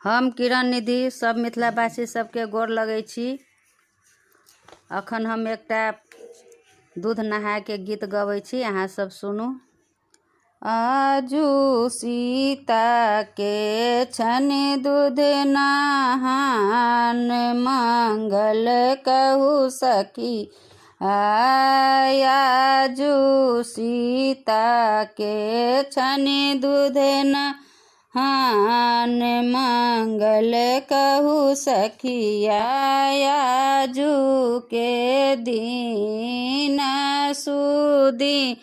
हम किरण निधि सब मिथिलावासी सबके गोर लगै छी। अखन हम एकटा दूध नहाय के गीत गबै छी, अहाँ सब सुनू। आजू सीता के छन दूध नहान, मंगल कहू सखी आजू सीता के छन दूध नहान, मंगल कहू सखिया आजू के दिन सुदीन,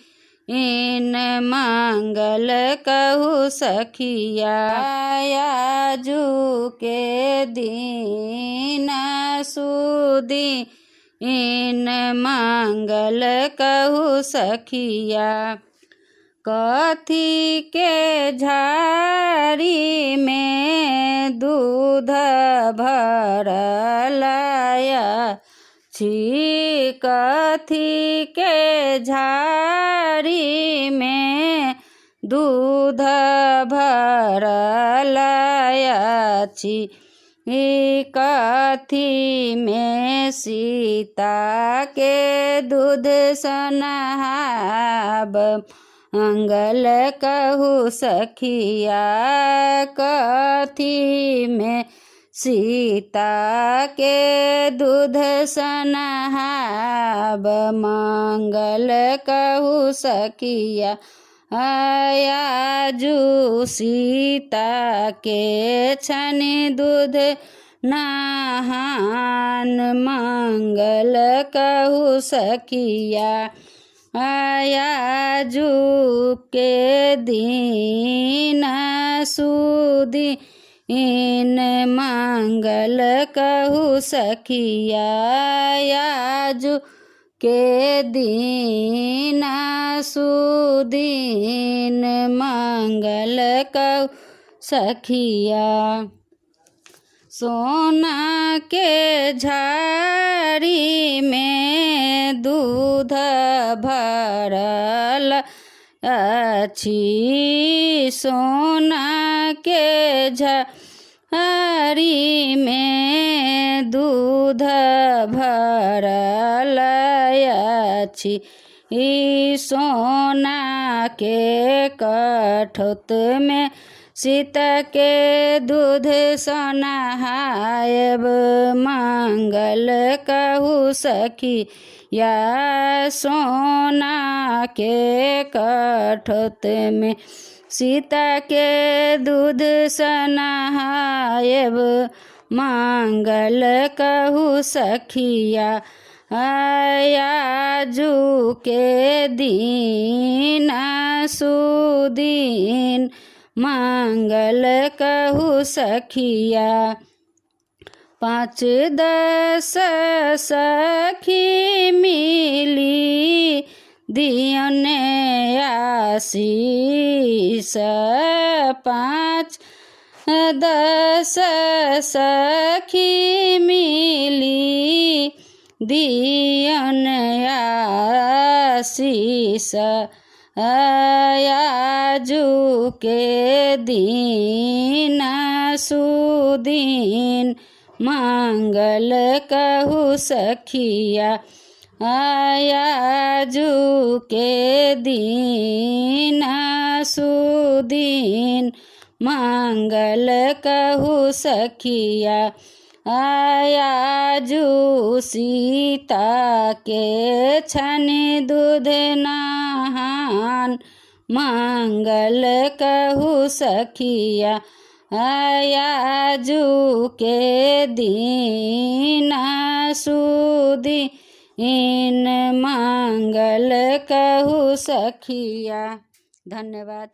मंगल कहू सखिया आजू के दिन सुदीन, मंगल कहू सखिया। कथी के झाड़ी में दूध भरल छी, कथी के झाड़ी में दूध भरल छी, कथी में सीता के दूध सनहाब, मंगल कहू सखिया कथी में सीता के दूध सनहाब, मंगल कहू सखिया आजू सीता के छन दूध नहान, मंगल कहू सखिया आजू के दिन सुदीन, मंगल कहू सखिया आजू के दिन सुदीन, मंगल कहू सखिया। सोना के झाड़ी में दूध भरल अछि, सोना के झाड़ी में दूध भरल अछि, सोना के कठौत में सीता के दूध सनहायब, मंगल कहू सखिया सोना के कठौत में सीता के दूध सनहायब, मंगल कहू सखिया आजू के दिन सुदीन, मंगल कहू सखिया। 5-10 सखी मिली दियने आशीष, 5-10 सखी मिली दियन आशीष, आजू के दिन सुदीन, मंगल कहू सखिया आजू के दिन सुदीन, मंगल कहू सखिया आजू सीता के छन दूध नहान, मंगल कहू सखिया आजू के दिन सुदीन, मंगल कहू सखिया। धन्यवाद।